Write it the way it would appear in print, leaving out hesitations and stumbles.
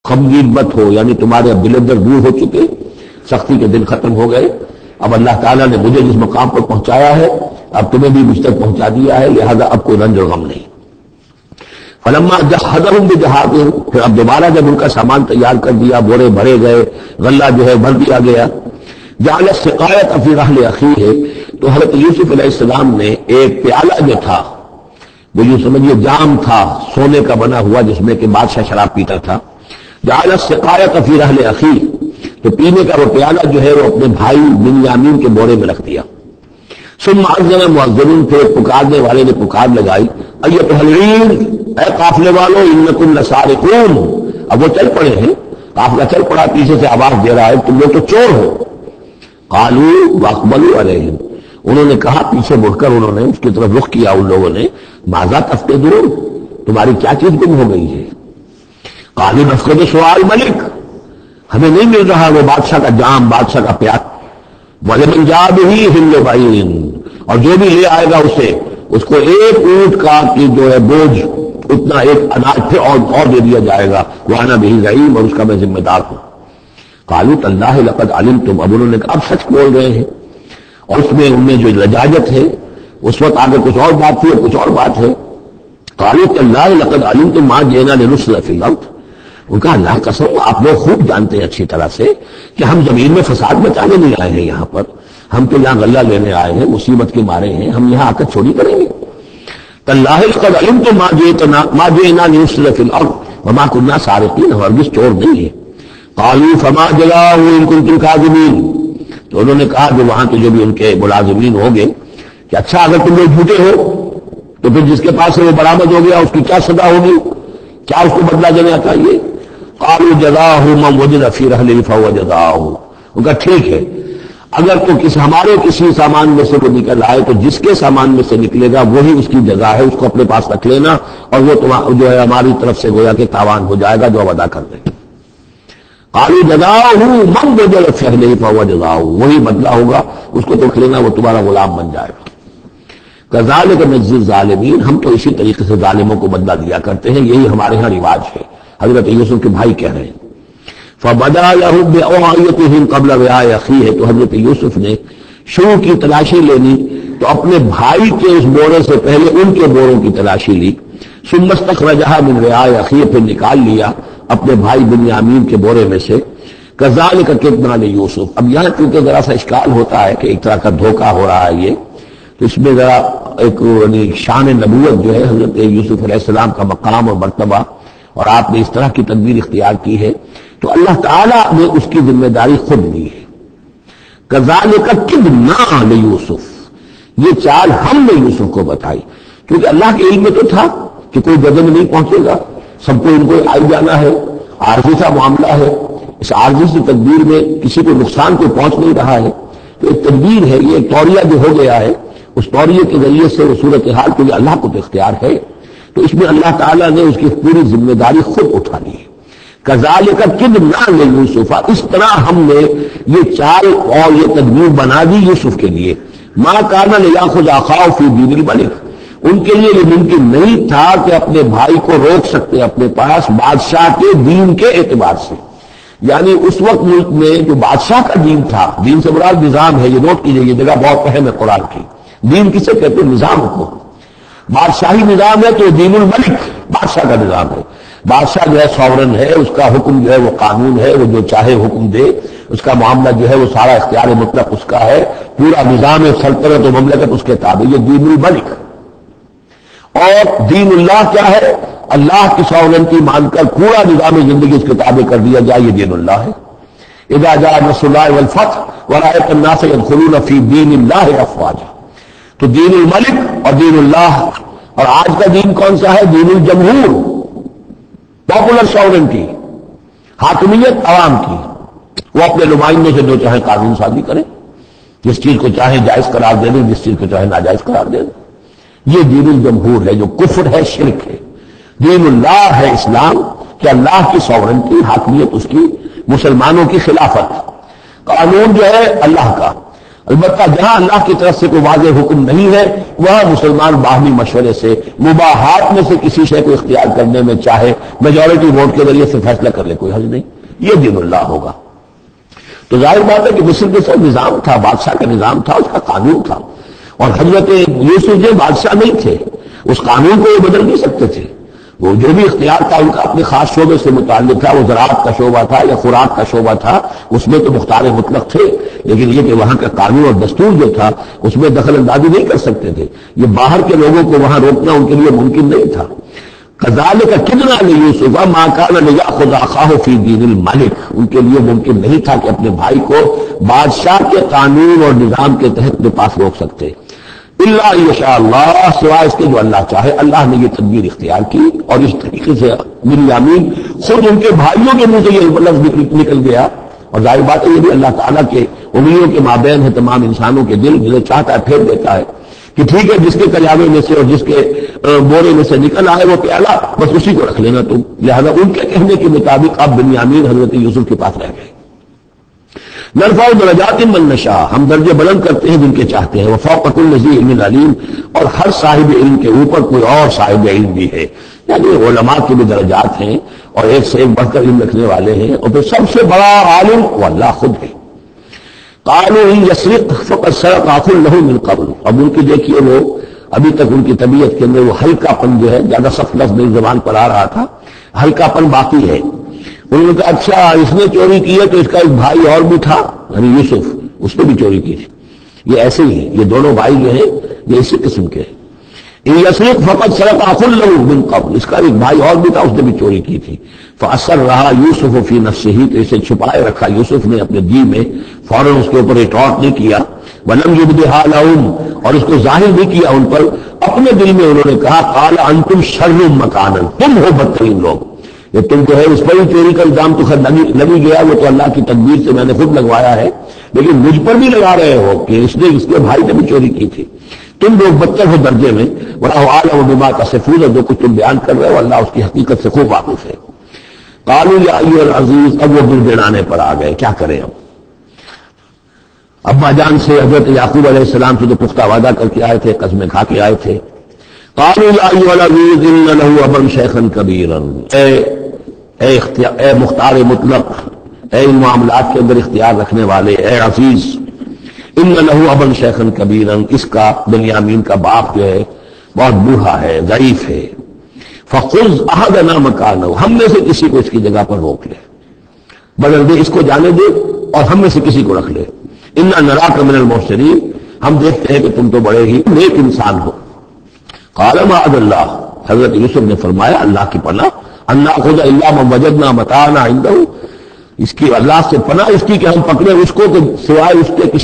غمگین مت ہو، یعنی تمہارے اب دل اندر دور ہو چکے، سختی کے دن ختم ہو گئے، اب اللہ تعالیٰ نے مجھے جس مقام پر پہنچایا ہے اب تمہیں بھی مجھ تک پہنچا دیا ہے، لہذا اب کوئی رنج اور غم نہیں۔ فلما جہزہم بجہازہم، پھر اب دوبارہ جب ان کا سامان تیار کر دیا، بورے بھرے گئے، غلہ جو ہے بھر دیا گیا، جعل السقایۃ فی رحل اخیہ، تو حضرت یوسف علیہ السلام نے ایک پیالہ جو تھا، وہ یوں سمجھیے جام تھا سونے کا بنا ہوا جس میں کہ بادشاہ شراب پیتا تھا، جعل السقایۃ فی رحل اخیہ، تو پینے کا وہ پیالہ جو ہے وہ اپنے بھائی بنیامین کے بورے میں رکھ دیا۔ ثم اذن مؤذن، پھر پکارنے والے نے پکار لگائی، ایتھا العیر، اے قافلے والو، انکم لسارقون، اب وہ چل پڑے ہیں، قافلہ چل پڑا، پیچھے سے آواز دے رہا ہے تم لوگ تو چور ہو۔ قالوا واقبلوا علیہم، انہوں نے کہا، پیچھے مڑ کر انہوں نے اس کی طرف رخ کیا ان لوگوں نے، ماذا تفقدون، تمہاری کیا چیز گم ہو گئی ہے؟ قالوا نفقد سؤال ملک، ہمیں نہیں مل رہا وہ بادشاہ کا جام، بادشاہ کا پیالہ، وَلِمَنْ جَاءَ بِهِ حِمْلُ بَعِيرٍ، اور جو بھی لے آئے گا اسے، اس کو ایک اونٹ کا کی جو ہے بوجھ، اتنا ایک اناج پھر اور دے دیا جائے گا، وَأَنَا بِهِ زَعِيمٌ، اور اس کا میں ذمہ دار ہوں۔ قَالُوا تَاللَّهِ لَقَدْ عَلِمْتُمْ، اب انہوں نے کہا اب سچ بول رہے ہیں، اور اس میں ان میں جو لجاجت ہے، اس وقت آگے کچھ اور بات تھی اور کچھ اور بات ہے۔ قَالُوا تَاللَّهِ لَقَدْ عَلِمْتُمْ مَا جِئْنَا لِنُفْسِدَ فِي الْأَرْضِ، ان کا اللہ قسم آپ لوگ خوب جانتے ہیں اچھی طرح سے کہ ہم زمین میں فساد مچانے نہیں آئے ہیں، یہاں پر ہم تو یہاں غلہ لینے آئے ہیں، مصیبت کے مارے ہیں، ہم یہاں آ کر چوری کریں گے؟ تاللہ لقد علمتم ما جئنا لنفسد فی الارض وما كنا سارقین، ہرگز چور نہیں ہے۔ قالوا فما جزاؤ ان کنتم کاذبین، تو انہوں نے کہا جو وہاں کے جو بھی ان کے ملازمین ہوں گے کہ اچھا اگر تم لوگ جھوٹے ہو تو پھر جس کے پاس سے وہ برآمد ہو گیا اس کی کیا سزا ہوگی، کیا اس کو بدلہ دینا چاہیے؟ قالوا جزاؤہ من وجد فی رحلہ فہو جزاؤہ، ان کا ٹھیک ہے اگر تو ہمارے کسی سامان میں سے وہ نکل آئے تو جس کے سامان میں سے نکلے گا وہی اس کی جزا ہے، اس کو اپنے پاس رکھ لینا، اور وہ جو ہے ہماری طرف سے گویا کہ تاوان ہو جائے گا جو اب ادا کر دیں۔ قالوا جزاؤہ من وجد فی رحلہ فہو جزاؤہ، وہی بدلہ ہوگا، اس کو تو رکھ لینا، وہ تمہارا غلام بن جائے گا۔ کذالک نجزی الظالمین، ہم تو اسی طریقے سے ظالموں کو بدلہ دیا کرتے ہیں، یہی ہمارے ہاں رواج ہے۔ حضرت یوسف کے بھائی کہہ رہے ہیں فَبَدَا لَهُم بِأَوْعِيَتِهِمْ قَبْلَ وِعَاءِ أَخِيهِ، تو حضرت یوسف نے شروع کی تلاشی لینی تو اپنے بھائی کے اس بورے سے پہلے ان کے بوروں کی تلاشی لی، ثُمَّ اسْتَخْرَجَهَا مِنْ وِعَاءِ أَخِيهِ، پھر نکال لیا اپنے بھائی بنیامین کے بورے میں سے۔ كَذَلِكَ كِدْنَا لِيُوسُف، اب یہاں کیونکہ ذرا سا اشکال ہوتا ہے کہ ایک طرح کا دھوکہ ہو رہا ہے یہ، تو اس میں ذرا ایک شان نبوت جو ہے حضرت یوسف علیہ السلام کا مقام اور مرتبہ، اور آپ نے اس طرح کی تدبیر اختیار کی ہے تو اللہ تعالیٰ نے اس کی ذمہ داری خود لی ہے۔ کذالک کدنا لیوسف، یہ چال ہم نے یوسف کو بتائی، کیونکہ اللہ کے علم میں تو تھا کہ کوئی جگہ میں نہیں پہنچے گا، سب کو ان کو آئی جانا ہے، عارضی سا معاملہ ہے، اس عارضی سی تدبیر میں کسی کو نقصان کوئی پہنچ نہیں رہا ہے، تو ایک تدبیر ہے، یہ ایک طوریہ جو ہو گیا ہے، اس طوریے کے ذریعے سے وہ صورتحال کو یہ اللہ کو تو اختیار ہے، تو اس میں اللہ تعالیٰ نے اس کی پوری ذمہ داری خود اٹھا لی ہے۔ کذالک کدنا لیوسف، اس طرح ہم نے یہ چال اور یہ تدبیر بنا دی یوسف کے لیے، ما کان لیاخذ اخاہ فی دین الملک، ان کے لیے یہ ممکن نہیں تھا کہ اپنے بھائی کو روک سکتے اپنے پاس بادشاہ کے دین کے اعتبار سے، یعنی اس وقت ملک میں جو بادشاہ کا دین تھا، دین سے مراد نظام ہے، یہ نوٹ کیجئے، یہ جگہ بہت اہم ہے قرآن کی، دین کسے کہتے ہیں؟ نظام کو، بادشاہی نظام ہے تو دین الملک بادشاہ کا نظام ہے، بادشاہ جو ہے ساورن ہے، اس کا حکم جو ہے وہ قانون ہے، وہ جو چاہے حکم دے، اس کا معاملہ جو ہے وہ سارا اختیار مطلق اس کا ہے، پورا نظام سلطنت و مملکت اس کے تابع، یہ دین الملک۔ اور دین اللہ کیا ہے؟ اللہ کی ساورنٹی مان کر پورا نظام زندگی اس کے تابع کر دیا جائے، یہ دین اللہ ہے۔ اذا جاء نصر اللہ والفتح ورأيت الناس يدخلون في دین اللہ افواجا، تو دین الملک اور دین اللہ، اور آج کا دین کون سا ہے؟ دین الجمہور، پاپولر ساورنٹی، حاکمیت عوام کی، وہ اپنے نمائندوں سے جو چاہے قانون سازی کریں، جس چیز کو چاہے جائز قرار دے دیں، جس چیز کو چاہے ناجائز قرار دے دیں، یہ دین الجمہور ہے جو کفر ہے، شرک ہے۔ دین اللہ ہے اسلام، کہ اللہ کی ساورنٹی، حاکمیت اس کی، مسلمانوں کی خلافت، قانون جو ہے اللہ کا، البتہ جہاں اللہ کی طرف سے کوئی واضح حکم نہیں ہے وہاں مسلمان باہمی مشورے سے مباحات میں سے کسی شے کو اختیار کرنے میں چاہے میجورٹی ووٹ کے ذریعے سے فیصلہ کر لے، کوئی حرج نہیں، یہ دین اللہ ہوگا۔ تو ظاہر بات ہے کہ مصر کے ساتھ نظام تھا، بادشاہ کا نظام تھا، اس کا قانون تھا، اور حضرت یوسف جو بادشاہ نہیں تھے، اس قانون کو وہ بدل نہیں سکتے تھے۔ وہ جو بھی اختیار تھا ان کا اپنے خاص شعبے سے متعلق تھا، وہ زراعت کا شعبہ تھا یا خوراک کا شعبہ تھا، اس میں تو مختار مطلق تھے، لیکن یہ کہ وہاں کا قانون اور دستور جو تھا اس میں دخل اندازی نہیں کر سکتے تھے۔ یہ باہر کے لوگوں کو وہاں روکنا ان کے لیے ممکن نہیں تھا۔ کذالک کدنا لیوسف ما کان لیأخذ اخاہ فی دین الملک، ان کے لیے ممکن نہیں تھا کہ اپنے بھائی کو بادشاہ کے قانون اور نظام کے تحت اپنے پاس روک سکتے، الا یشاء اللہ، سوائے اس کے جو اللہ چاہے۔ اللہ نے یہ تدبیر اختیار کی اور اس طریقے سے بنیامین خود ان کے بھائیوں کے منہ سے یہ لفظ نکل گیا، اور ظاہر بات ہے یہ بھی اللہ تعالیٰ کے انگلیوں کے مابین ہے تمام انسانوں کے دل، جسے چاہتا ہے پھیر دیتا ہے کہ ٹھیک ہے جس کے کجاوے میں سے اور جس کے بورے میں سے نکل آئے وہ پیالہ بس اسی کو رکھ لینا تم، لہذا ان کے کہنے کے مطابق اب بنیامین حضرت یوسف کے پاس رہ گئے۔ نرفع درجات من نشاء، ہم درجے بلند کرتے ہیں جن کے چاہتے ہیں، وفوق كل ذی علم علیم، اور ہر صاحب علم کے اوپر کوئی اور صاحب علم بھی ہے، یعنی علماء کے بھی درجات ہیں اور ایک سے ایک بڑھ کر علم رکھنے والے ہیں، اور پھر سب سے بڑا عالم وہ اللہ خود ہے۔ قالوا ان يسرق فقد سرق اخ له من قبل، اب ان کی دیکھیے وہ ابھی تک ان کی طبیعت کے اندر وہ ہلکا پن جو ہے، زیادہ سخت لفظ میری زبان پر آ رہا تھا، ہلکا پن باقی ہے۔ انہوں نے کہا اچھا اس نے چوری کی ہے تو اس کا ایک بھائی اور بھی تھا یعنی یوسف، اس نے بھی چوری کی تھی۔ یہ ایسے ہی یہ دونوں بھائی جو ہیں یہ اسی قسم کے ہیں۔ ان یسرق فقد سرق اخ له من قبل، اس کا ایک بھائی اور بھی تھا، اس نے بھی چوری کی تھی۔ فاسرها یوسف فی نفسه، تو اسے چھپائے رکھا یوسف نے اپنے دل میں، فوراً اس کے اوپر ریٹارٹ نہیں کیا۔ ولم یبدها لهم، اور اس کو ظاہر نہیں کیا ان پر، اپنے دل میں انہوں نے کہا قال انتم شر مکانا، تم ہو بدترین لوگ، یہ تم تو ہے اس پر ہی چوری کا الزام تو خیر لگی گیا، وہ تو اللہ کی تدبیر سے میں نے خود لگوایا ہے، لیکن مجھ پر بھی لگا رہے ہو کہ اس نے اس کے بھائی نے بھی چوری کی تھی، تم لوگ بدتر ہو درجے میں۔ واللہ اعلم بما تصفون، جو کچھ تم بیان کر رہے ہو اللہ اس کی حقیقت سے خوب واقف ہے۔ قالوا یا ایھا العزیز، اب وہ گڑگڑانے پر آ گئے، کیا کریں اب؟ ابا جان سے حضرت یعقوب علیہ السلام سے جو پختہ وعدہ کر کے آئے تھے، قسمیں کھا کے آئے تھے۔ قالوا یا ایھا العزیز ان له ابا شیخا کبیرا، اے مختار مطلق، اے ان معاملات کے اندر اختیار رکھنے والے، اے عزیز، ان له ابا شیخا کبیرا، اس کا بنیامین کا باپ جو ہے بہت بوڑھا ہے، ضعیف ہے۔ فخذ احدنا مکانہ، ہم میں سے کسی کو اس کی جگہ پر روک لے، بدل دے، اس کو جانے دے اور ہم میں سے کسی کو رکھ لے۔ انا نراک من المحسنین، ہم دیکھتے ہیں کہ تم تو بڑے ہی نیک انسان ہو۔ قال معاذ اللہ، حضرت یوسف نے فرمایا اللہ کی پناہ، ان ناخذ الا من وجدنا متاعنا عنده، اس کی اللہ سے پناہ اس کی کہ ہم پکڑے اس کو کہ سوائے اس کے